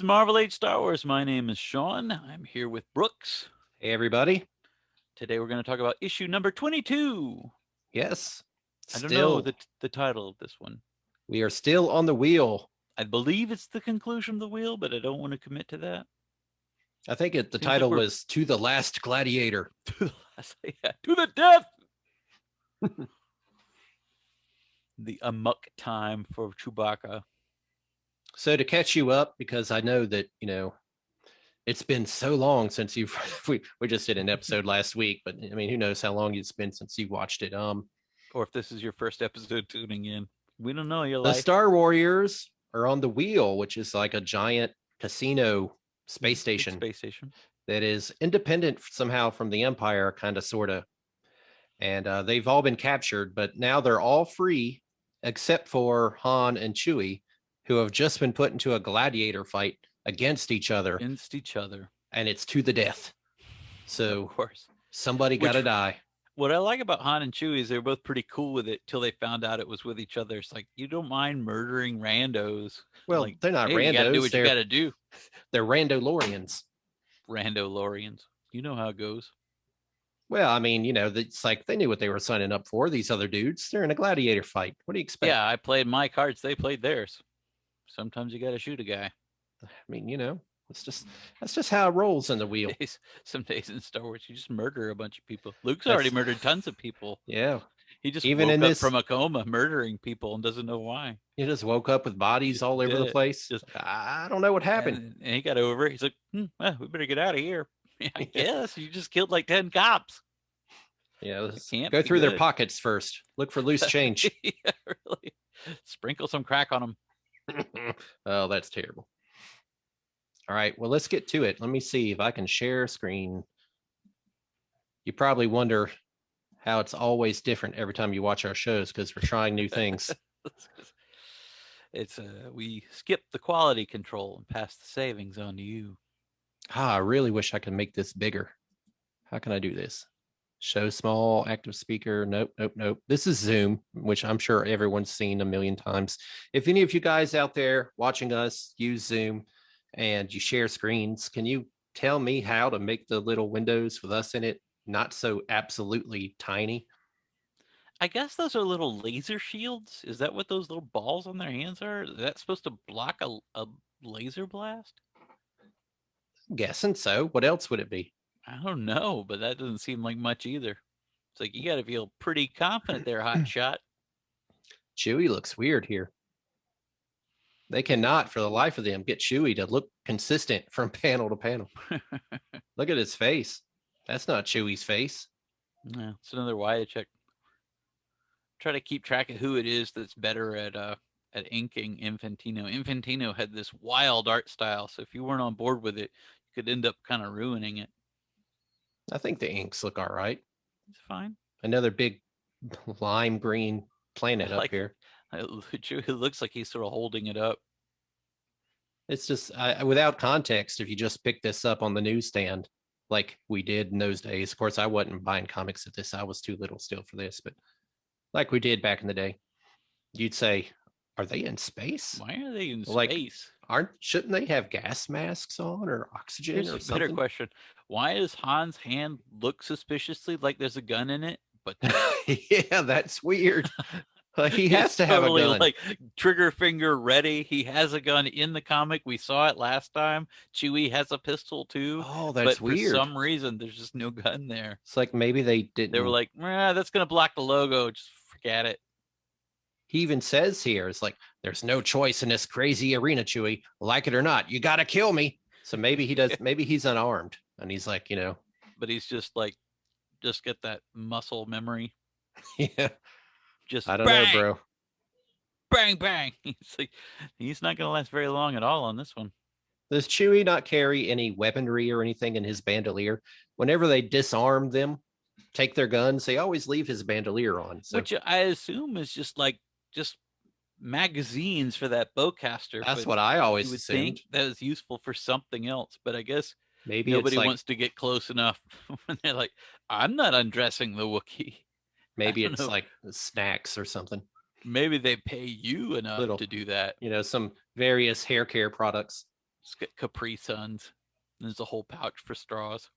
Marvel Age Star Wars. My name is Sean. I'm here with Brooks. Hey, everybody. Today we're going to talk about issue number 22. Yes, I don't know still, the title of this one. we are still on the wheel. I believe it's the conclusion of the wheel, but I don't want to commit to that. I think the Seems like title we're was To the Last Gladiator. to the last, to the death. The amok time for Chewbacca. So to catch you up, because I know that, it's been so long since we just did an episode last week, but I mean, who knows how long it's been since you watched it. Or if this is your first episode tuning in, we don't know your The life. Star Warriors are on the wheel, which is like a giant casino space station. Space station. That is independent somehow from the Empire, kind of, sort of. And they've all been captured, but now they're all free except for Han and Chewie, who have just been put into a gladiator fight against each other. And it's to the death. So, of course, somebody got to die. What I like about Han and Chewie is they're both pretty cool with it till they found out it was with each other. It's like, you don't mind murdering randos. Well, like, they're not hey, randos. You gotta do what you gotta do. They're Randolorians. Randolorians. You know how it goes. Well, I mean, it's like they knew what they were signing up for. These other dudes, they're in a gladiator fight. What do you expect? Yeah, I played my cards. They played theirs. Sometimes you got to shoot a guy. I mean, that's just how it rolls in the wheel. Some days in Star Wars, you just murder a bunch of people. Luke's already murdered tons of people. Yeah. He just woke up from a coma murdering people and doesn't know why. He just woke up with bodies all over the place. I don't know what happened. And he got over it. He's like, well, we better get out of here. I guess you just killed like 10 cops. Yeah, let's go through their pockets first. Look for loose change. Yeah, really. Sprinkle some crack on them. Oh, that's terrible. All right, well, let's get to it. Let me see if I can share screen. You probably wonder how it's always different every time you watch our shows because we're trying new things. It's we skip the quality control and pass the savings on to you. I really wish I could make this bigger. How can I do this? Show small, active speaker. Nope. This is Zoom, which I'm sure everyone's seen a million times. If any of you guys out there watching us use Zoom and you share screens, can you tell me how to make the little windows with us in it not so absolutely tiny? I guess those are little laser shields. Is that what those little balls on their hands are? Is that supposed to block a laser blast? I'm guessing so. What else would it be? I don't know, but that doesn't seem like much either. It's like you got to feel pretty confident there, hot shot. Chewie looks weird here. They cannot, for the life of them, get Chewie to look consistent from panel to panel. Look at his face. That's not Chewie's face. Yeah, it's another Wiacek. Try to keep track of who it is that's better at inking Infantino. Infantino had this wild art style, so if you weren't on board with it, you could end up kind of ruining it. I think the inks look all right. It's fine. Another big lime green planet up here. It looks like he's sort of holding it up. It's just without context. If you just pick this up on the newsstand, like we did in those days, of course, I wasn't buying comics at this. I was too little still for this, but like we did back in the day, you'd say, "Are they in space? Why are they in space? Shouldn't they have gas masks on or oxygen?" Here's or a something? better question: why does Han's hand look suspiciously like there's a gun in it? But yeah, that's weird. Like he has to have a gun. Like trigger finger ready. He has a gun in the comic. We saw it last time. Chewie has a pistol too. Oh, that's weird. For some reason, there's just no gun there. It's like maybe they didn't. They were like, that's gonna block the logo. Just forget it. He even says here, it's like, there's no choice in this crazy arena, Chewie. Like it or not, you gotta kill me. So maybe he does. Maybe he's unarmed, and he's like, But he's just like, just get that muscle memory. Yeah. Just I don't know, bro. Bang, bang. He's not gonna last very long at all on this one. Does Chewie not carry any weaponry or anything in his bandolier? Whenever they disarm them, take their guns, they always leave his bandolier on. So. Which I assume is just magazines for that bowcaster. That's what I always assumed. Think that is useful for something else, but I guess maybe nobody wants to get close enough when they're like, I'm not undressing the Wookiee. Maybe it's like snacks or something. Maybe they pay you enough to do that. Some various hair care products. Just get Capri Suns. There's a whole pouch for straws.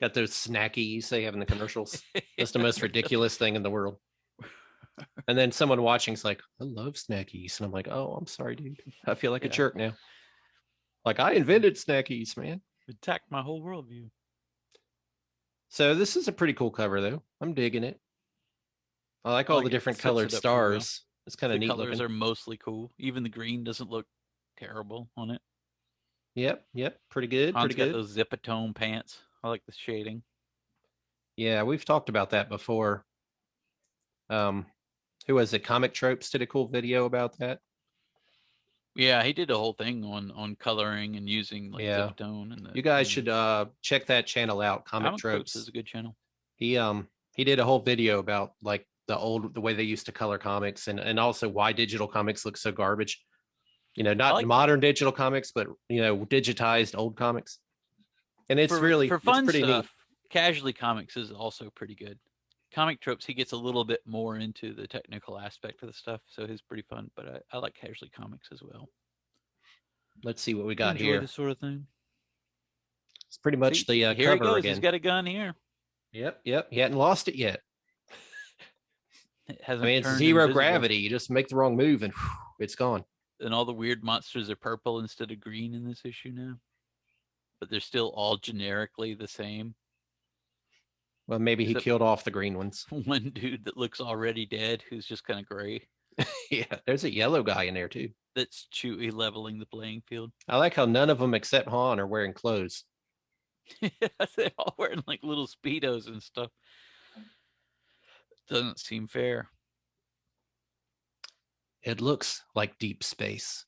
Got those snackies they have in the commercials. That's the most ridiculous thing in the world. And then someone watching's like, I love snackies. And I'm like, oh, I'm sorry, dude. I feel like a jerk now. Like, I invented snackies, man. Attacked my whole worldview. So this is a pretty cool cover, though. I'm digging it. I like all the different colored stars. It's kind of neat looking. The colors are mostly cool. Even the green doesn't look terrible on it. Yep. Pretty good. Han's got those Zipatone pants. I like the shading. Yeah, we've talked about that before. Who was it? Comic Tropes did a cool video about that. Yeah, he did a whole thing on coloring and using Zipatone. And you guys should check that channel out. Comic Tropes is a good channel. He did a whole video about like the way they used to color comics and also why digital comics look so garbage. You know, not modern digital comics, but you know, digitized old comics. And it's for fun pretty stuff. Neat. Casually Comics is also pretty good. Comic Tropes, he gets a little bit more into the technical aspect of the stuff, so he's pretty fun. But I like Casually Comics as well. Let's see what we got here. This sort of thing. It's pretty much the here cover he goes. again. He's got a gun here. Yep. He hadn't lost it yet. It hasn't. I mean, it's zero gravity. You just make the wrong move and it's gone. And all the weird monsters are purple instead of green in this issue now. But they're still all generically the same. Well, maybe he killed off the green ones. One dude that looks already dead, who's just kind of gray. Yeah, there's a yellow guy in there too. That's Chewie leveling the playing field. I like how none of them except Han are wearing clothes. Yeah, they're all wearing like little Speedos and stuff. Doesn't seem fair. It looks like deep space,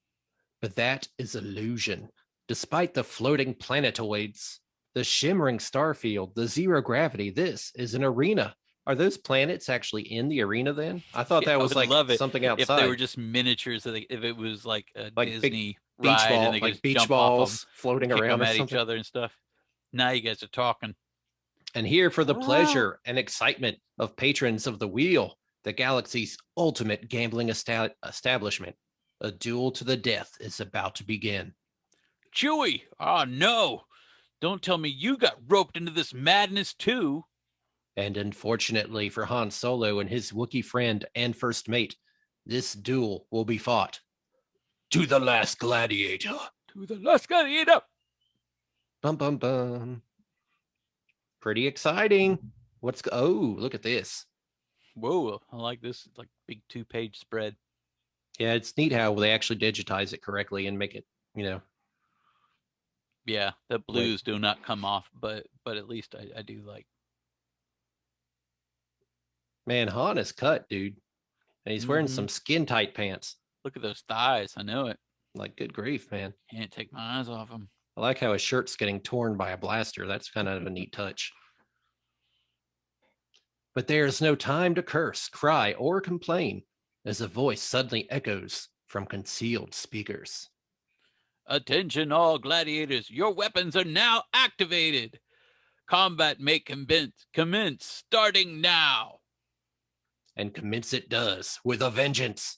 but that is illusion. Despite the floating planetoids, the shimmering star field, the zero gravity, this is an arena. Are those planets actually in the arena then? I thought that was like something outside. If they were just miniatures, if it was like a Disney beach ride ball, and they like beach balls floating around at each other and stuff. Now you guys are talking. And here for the pleasure and excitement of patrons of the wheel, the galaxy's ultimate gambling establishment. A duel to the death is about to begin. Chewie! Oh, no! Don't tell me you got roped into this madness, too. And unfortunately for Han Solo and his Wookiee friend and first mate, this duel will be fought to the Last Gladiator. To the Last Gladiator! Bum, bum, bum. Pretty exciting. Look at this. Whoa, I like this. It's like big 2-page spread. Yeah, it's neat how they actually digitize it correctly and make it, you know. Yeah, the blues do not come off, but at least I do like. Man, Han is cut, dude. And he's wearing some skin tight pants. Look at those thighs. I know it. Like, good grief, man. Can't take my eyes off him. I like how his shirt's getting torn by a blaster. That's kind of a neat touch. But there is no time to curse, cry, or complain as a voice suddenly echoes from concealed speakers. Attention all gladiators, your weapons are now activated. Combat may commence starting now. And commence it does, with a vengeance.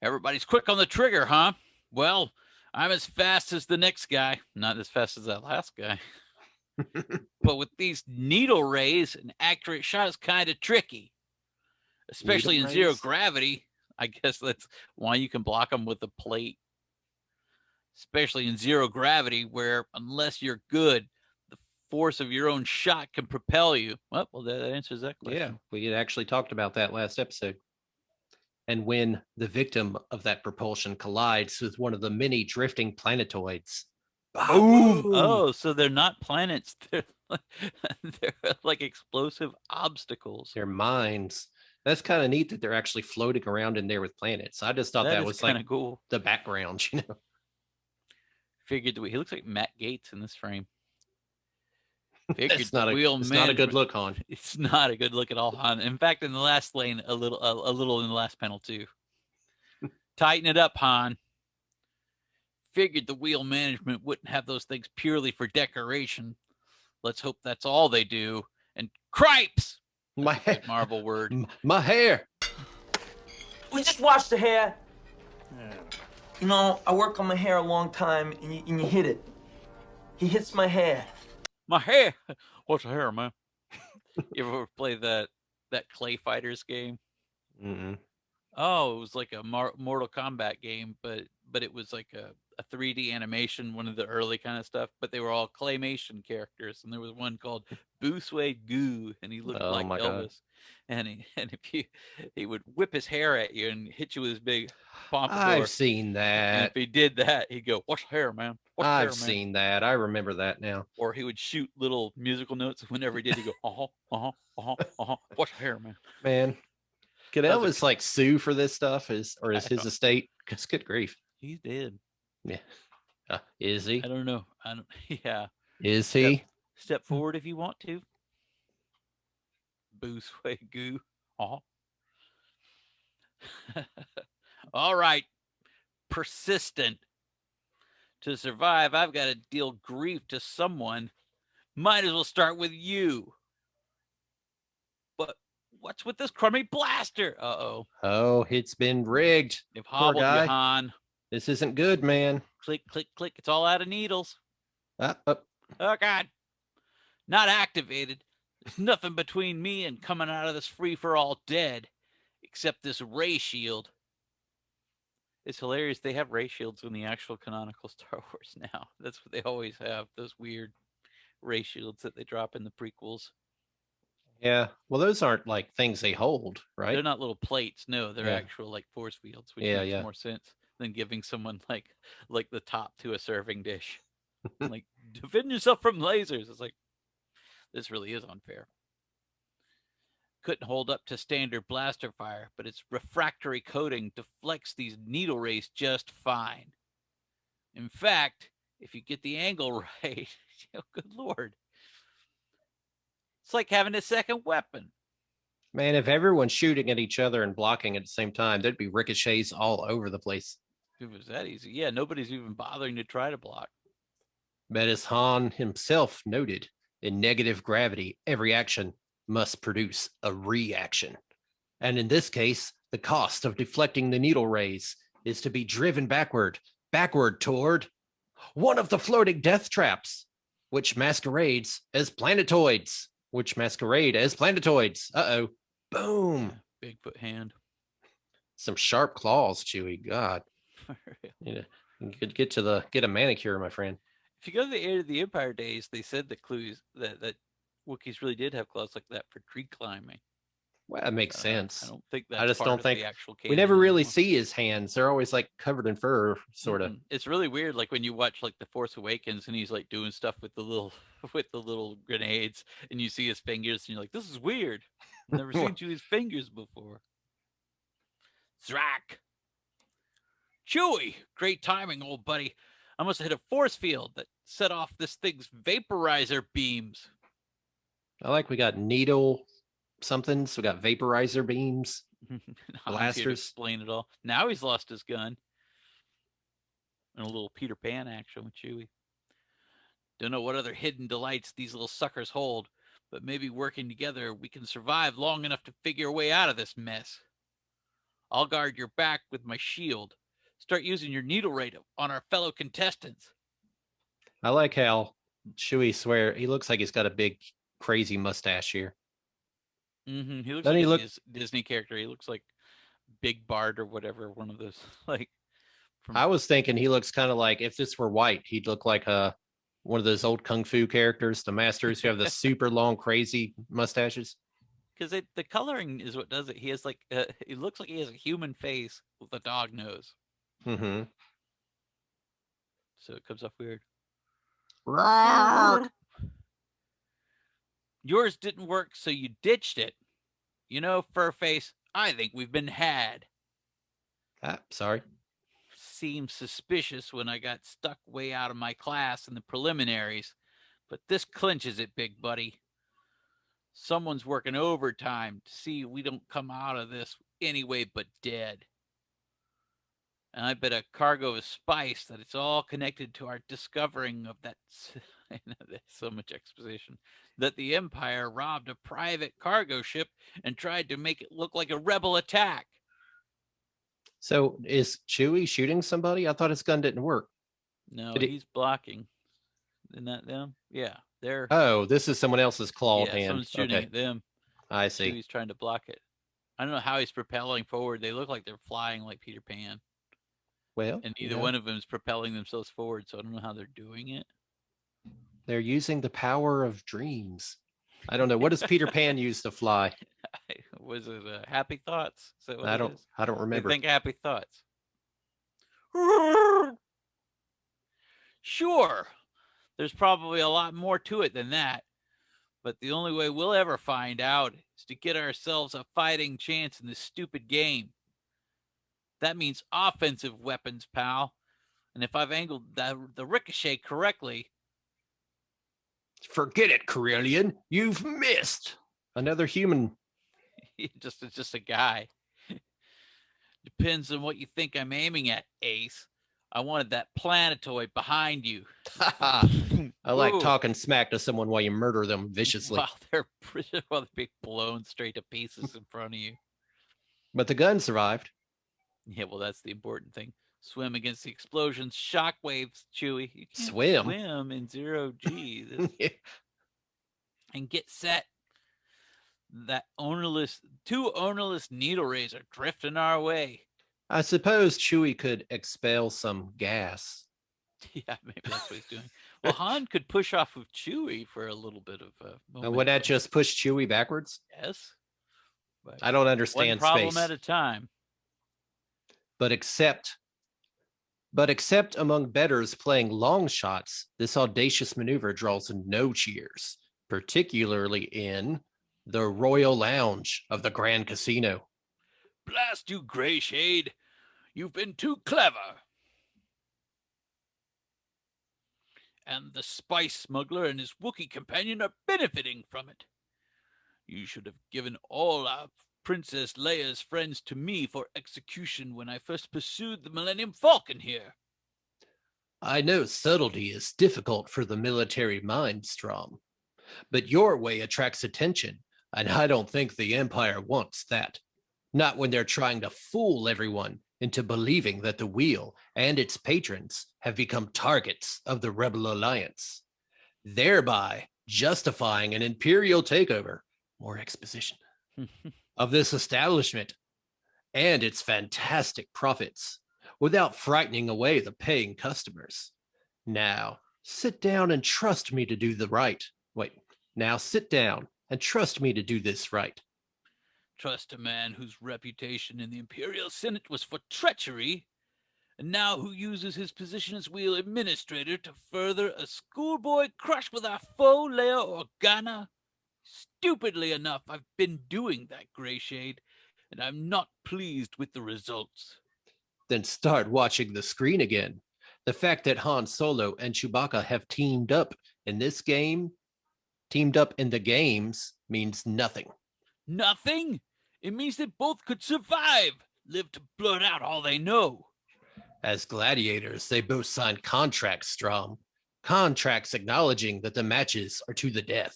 Everybody's quick on the trigger, huh? Well, I'm as fast as the next guy. Not as fast as that last guy. But with these needle rays, an accurate shot is kind of tricky. Especially in zero gravity. I guess that's why you can block them with a plate. Especially in zero gravity, where unless you're good, the force of your own shot can propel you. Well, that answers that question. Yeah, we had actually talked about that last episode. And when the victim of that propulsion collides with one of the many drifting planetoids, boom! Oh, so they're not planets. They're like explosive obstacles. They're mines. That's kind of neat that they're actually floating around in there with planets. I just thought that was like cool. The background, you know. Figured he looks like Matt Gaetz in this frame. It's not a good look, Han. It's not a good look at all, Han. In fact, in the last lane, a little in the last panel too. Tighten it up, Han. Figured the wheel management wouldn't have those things purely for decoration. Let's hope that's all they do. And cripes! My hair. Marvel word. My hair. We just washed the hair. You know, I work on my hair a long time, and you hit it. He hits my hair. My hair. What's the hair, man? You ever play that Clay Fighters game? Mm-mm. Oh, it was like a Mortal Kombat game, but it was like a 3D animation, one of the early kind of stuff. But they were all claymation characters, and there was one called Boosway Goo, and he looked Oh like my God. Elvis. And if he would whip his hair at you and hit you with his big I've pompadour, seen and if that. he did that, he'd go, "What's hair, man? What's I've hair, man?" seen that. I remember that now. Or he would shoot little musical notes. Whenever he did, he'd go, What's hair, man? Man, could That was a Elvis like sue for this stuff? Is I his don't. estate? Because good grief. He's dead. Yeah. Is I he? don't know. I don't. Yeah. Is Step he? step forward if you want to. Boost way goo. Uh-huh. All right. Persistent. To survive, I've got to deal grief to someone. Might as well start with you. But what's with this crummy blaster? Uh-oh. Oh, it's been rigged. They've Poor hobbled you, guy. Han. This isn't good, man. Click, click, click. It's all out of needles. Ah, oh, Oh, God. Not activated. There's nothing between me and coming out of this free-for-all dead, except this ray shield. It's hilarious. They have ray shields in the actual canonical Star Wars now. That's what they always have, those weird ray shields that they drop in the prequels. yeah. Well, those aren't like things they hold, They're right? not little plates. No, they're Yeah. actual like force fields, which Yeah. makes Yeah. more sense than giving someone like the top to a serving dish. Like, defend yourself from lasers. It's like, this really is unfair. Couldn't hold up to standard blaster fire, but its refractory coating deflects these needle rays just fine. In fact, if you get the angle right, oh, good lord, it's like having a second weapon. Man, if everyone's shooting at each other and blocking at the same time, there'd be ricochets all over the place. If it was that easy, yeah, nobody's even bothering to try to block. But as Han himself noted, in negative gravity, every action must produce a reaction. And in this case, the cost of deflecting the needle rays is to be driven backward toward one of the floating death traps, which masquerades as planetoids. Uh-oh. Boom. Yeah, Bigfoot hand. Some sharp claws, Chewie. God. You could get a manicure, my friend. If you go to the Age of the Empire days, they said that that Wookiees really did have claws like that for tree climbing. Well, that makes sense. I don't think I that's just part don't of think the actual canon we never really anymore. see his hands. They're always like covered in fur, sort of. It's really weird. Like when you watch like The Force Awakens and he's like doing stuff with the little with the little grenades, and you see his fingers, and you're like, "This is weird. I've never seen Chewie's fingers before." Zrak, Chewie, great timing, old buddy. I must have hit a force field that set off this thing's vaporizer beams. I like we got needle somethings. We got vaporizer beams, Han's here to blasters. explain it all. Now he's lost his gun. And a little Peter Pan action with Chewie. Don't know what other hidden delights these little suckers hold, but maybe working together we can survive long enough to figure a way out of this mess. I'll guard your back with my shield. Start using your needle ray on our fellow contestants. I like how Chewie swear he looks like he's got a big crazy mustache here. He looks Doesn't like he a look? Disney character. He looks like Big Bard or whatever, one of those like from I was thinking he looks kind of like if this were white, he'd look like one of those old kung fu characters, the masters who have the super long, crazy mustaches. because the coloring is what does it. He has like he looks like he has a human face with a dog nose, Mm-hmm. so it comes off weird. Rock. Yours didn't work, so you ditched it. You know, Furface, I think we've been had. Ah, sorry. Seemed suspicious when I got stuck way out of my class in the preliminaries, but this clinches it, big buddy. Someone's working overtime to see we don't come out of this anyway but dead. And I bet a cargo of spice that it's all connected to our discovering of that. There's so much exposition. That the Empire robbed a private cargo ship and tried to make it look like a rebel attack. So is Chewie shooting somebody? I thought his gun didn't work. No, Did he- he's blocking. Isn't that them? Yeah, they're. Oh, this is someone else's clawed Yeah, hand. someone's shooting Okay, at them. I see. Chewie's trying to block it. I don't know how he's propelling forward. They look like they're flying like Peter Pan, Well, and neither one of them is propelling themselves forward. So I don't know how they're doing it. they're using the power of dreams. I don't know. What does Peter Pan use to fly? Was it happy thoughts? Is that what I it don't. is? I don't They remember. think happy thoughts. Sure, there's probably a lot more to it than that. But the only way we'll ever find out is to get ourselves a fighting chance in this stupid game. That means offensive weapons, pal. And if I've angled the ricochet correctly, Forget it, Corellian. You've missed. Another human. it's just a guy. Depends on what you think I'm aiming at, Ace. I wanted that planetoid behind you. I like Ooh. talking smack to someone while you murder them viciously. While they're being blown straight to pieces in front of you. But the gun survived. Yeah, well, that's the important thing. Swim against the explosions, shockwaves, Chewie. You can't swim in 0G. And get set. That two ownerless needle rays are drifting our way. I suppose Chewie could expel some gas. Yeah, maybe that's what he's doing. Well, Han could push off of Chewie for a little bit of And would that just push Chewie backwards? Yes. But I don't understand one problem space. at a time. But except among bettors playing long shots, this audacious maneuver draws no cheers, particularly in the Royal Lounge of the Grand Casino. Blast you, Grayshade. You've been too clever. And the spice smuggler and his Wookiee companion are benefiting from it. You should have given all our Princess Leia's friends to me for execution when I first pursued the Millennium Falcon here. I know subtlety is difficult for the military mind, Strom, but your way attracts attention, and I don't think the Empire wants that. Not when they're trying to fool everyone into believing that the wheel and its patrons have become targets of the Rebel Alliance, thereby justifying an Imperial takeover, more exposition, of this establishment and its fantastic profits without frightening away the paying customers. Now, sit down and trust me to do the right. Wait, now sit down and trust me to do this right. Trust a man whose reputation in the Imperial Senate was for treachery, and now who uses his position as wheel administrator to further a schoolboy crush with our foe, Leia Organa? Stupidly enough, I've been doing that, Grayshade, and I'm not pleased with the results. Then start watching the screen again. The fact that Han Solo and Chewbacca have teamed up in this game, teamed up in the games, means nothing. Nothing? It means that both could survive, live to blurt out all they know. As gladiators, they both signed contracts, Strom. Contracts acknowledging that the matches are to the death,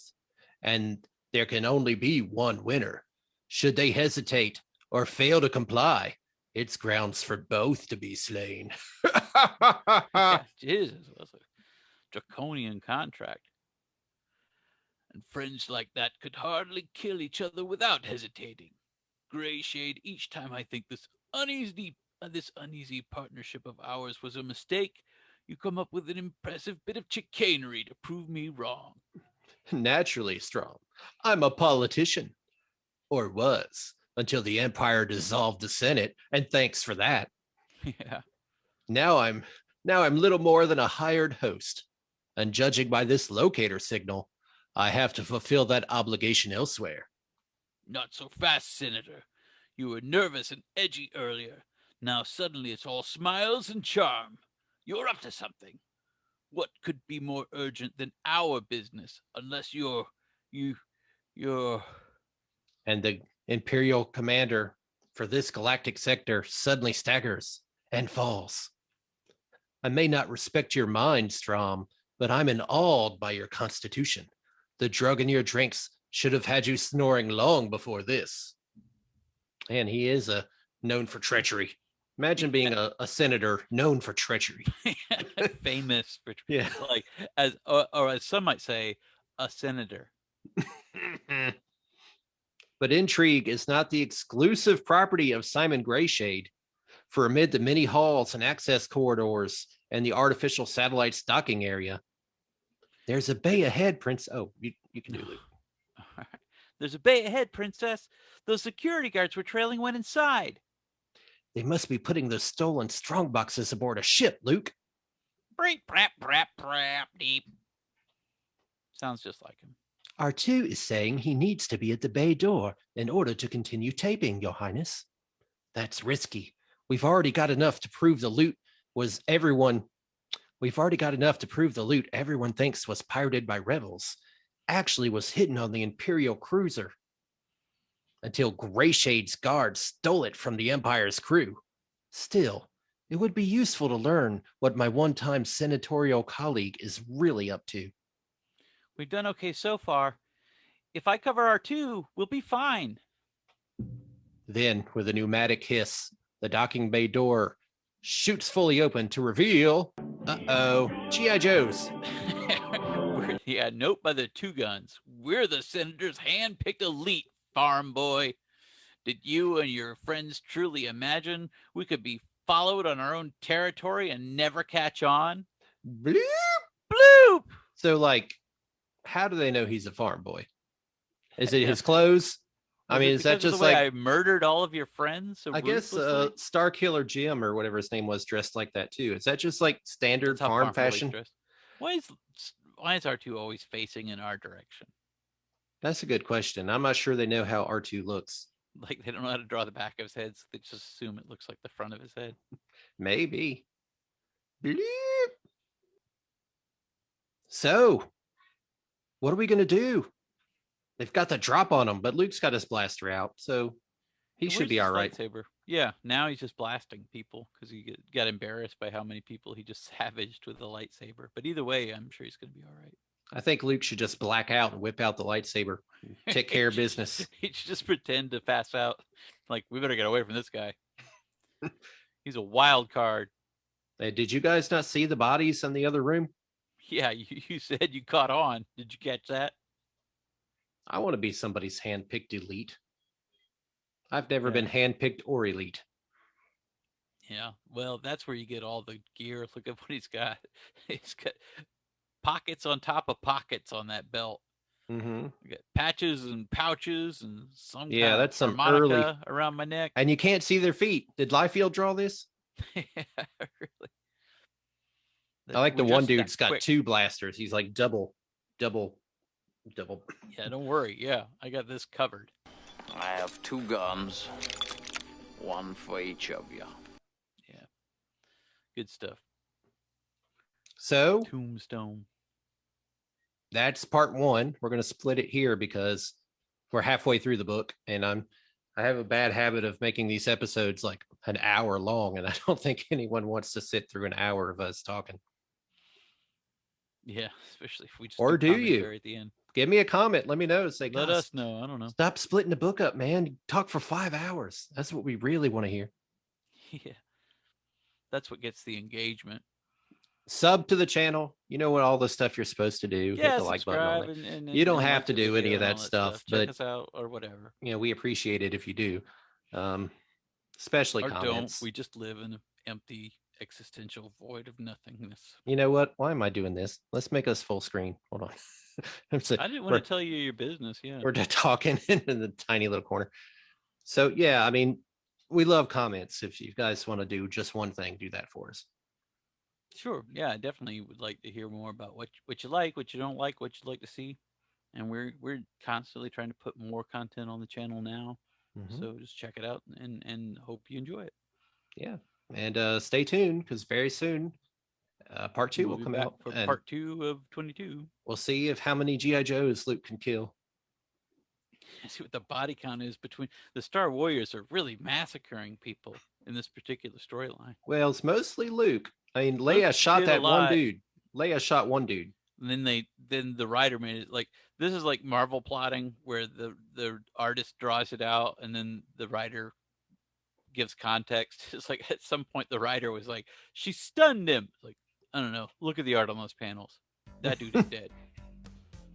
and there can only be one winner. Should they hesitate or fail to comply, it's grounds for both to be slain. Yeah, Jesus, that's a draconian contract. And friends like that could hardly kill each other without hesitating. Grayshade, each time I think this uneasy partnership of ours was a mistake, you come up with an impressive bit of chicanery to prove me wrong. Naturally, Strom. I'm a politician. Or was, until the Empire dissolved the Senate, and thanks for that. Yeah. Now I'm little more than a hired host. And judging by this locator signal, I have to fulfill that obligation elsewhere. Not so fast, Senator. You were nervous and edgy earlier. Now suddenly it's all smiles and charm. You're up to something. What could be more urgent than our business, unless you're... And the Imperial commander for this galactic sector suddenly staggers and falls. I may not respect your mind, Strom, but I'm awed by your constitution. The drug in your drinks should have had you snoring long before this. And he is known for treachery. Imagine being a senator known for treachery. Famous for Yeah. like as or as some might say, a senator. But intrigue is not the exclusive property of Simon Grayshade. For amid the many halls and access corridors and the artificial satellite stocking area, there's a bay ahead, Prince. Oh, you can do Luke. There's a bay ahead, Princess. Those security guards were trailing one inside. They must be putting those stolen strongboxes aboard a ship, Luke. Breep, brap, brap, brap, deep. Sounds just like him. R2 is saying he needs to be at the bay door in order to continue taping, Your Highness. That's risky. We've already got enough to prove the loot everyone thinks was pirated by rebels actually was hidden on the Imperial cruiser until Grayshade's guards stole it from the Empire's crew. Still, it would be useful to learn what my one-time senatorial colleague is really up to. We've done okay so far. If I cover R2, we'll be fine. Then, with a pneumatic hiss, the docking bay door shoots fully open to reveal, G.I. Joes. Note by the two guns. We're the senator's hand-picked elite, farm boy. Did you and your friends truly imagine we could be followed on our own territory and never catch on? Bloop! Bloop! So, like, how do they know he's a farm boy? Is it his clothes? I mean, is that just the way like I murdered all of your friends? So I guess Star Killer Jim or whatever his name was dressed like that too. Is that just like standard farm fashion? Why is R2 always facing in our direction? That's a good question. I'm not sure they know how R2 looks. Like they don't know how to draw the back of his head, so they just assume it looks like the front of his head. Maybe. Bleep. So, what are we gonna do? They've got the drop on him, but Luke's got his blaster out, so he should be all right. Lightsaber? Yeah, now he's just blasting people because he got embarrassed by how many people he just savaged with the lightsaber. But either way, I'm sure he's going to be all right. I think Luke should just black out and whip out the lightsaber, take care of business. He should just pretend to pass out. Like, we better get away from this guy. He's a wild card. Hey, did you guys not see the bodies in the other room? Yeah, you said you caught on. Did you catch that? I want to be somebody's hand-picked elite. I've never been hand-picked or elite. Yeah, well, that's where you get all the gear. Look at what he's got. He's got pockets on top of pockets on that belt. Mm-hmm. You got patches and pouches and some that's some harmonica around my neck. And you can't see their feet. Did Liefeld draw this? Yeah, really. I like the one dude's got two blasters. He's like double. Yeah, don't worry. Yeah, I got this covered. I have two guns, one for each of you. Yeah, good stuff. So, Tombstone. That's part one. We're going to split it here because we're halfway through the book, and I have a bad habit of making these episodes like an hour long, and I don't think anyone wants to sit through an hour of us talking. Yeah, especially if we just or do you at the end. Give me a comment. Let me know. Say, let us know. I don't know. Stop splitting the book up, man. Talk for 5 hours. That's what we really want to hear. Yeah, that's what gets the engagement. Sub to the channel. You know what all the stuff you're supposed to do. Yeah, hit the like button. And you don't have to do any of that stuff. But check us out or whatever. You know, we appreciate it if you do. Especially or comments. Don't. We just live in an empty existential void of nothingness. You know what? Why am I doing this? Let's make us full screen. Hold on. I didn't want to tell you your business. Yeah, we're just talking in the tiny little corner. So yeah, I mean, we love comments. If you guys want to do just one thing, do that for us. Sure. Yeah, I definitely would like to hear more about what you like, what you don't like, what you'd like to see. And we're constantly trying to put more content on the channel now. Mm-hmm. So just check it out and hope you enjoy it. Yeah. And stay tuned because very soon part 2 will come out for part 2 of 22. We'll see if how many G.I. Joes Luke can kill. See what the body count is between the Star Warriors are really massacring people in this particular storyline. Well, it's mostly Luke. I mean, Leia shot that one dude. Leia shot one dude. And then the writer made it like this is like Marvel plotting where the artist draws it out and then the writer gives context. It's like at some point the writer was like, she stunned him. Like, I don't know. Look at the art on those panels. That dude is dead.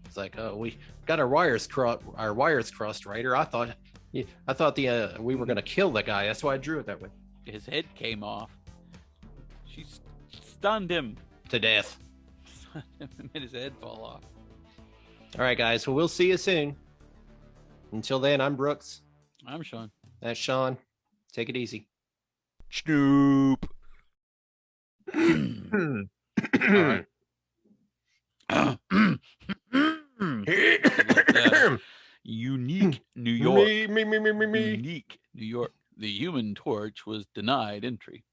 It's like, oh, we got our wires crossed, writer. I thought we were gonna kill the guy. That's why I drew it that way. His head came off. She stunned him To death. and made his head fall off. All right, guys. Well, we'll see you soon. Until then, I'm Brooks. I'm Sean. That's Sean. Take it easy. Snoop. All right. Unique New York. Me. Unique New York. The Human Torch was denied entry.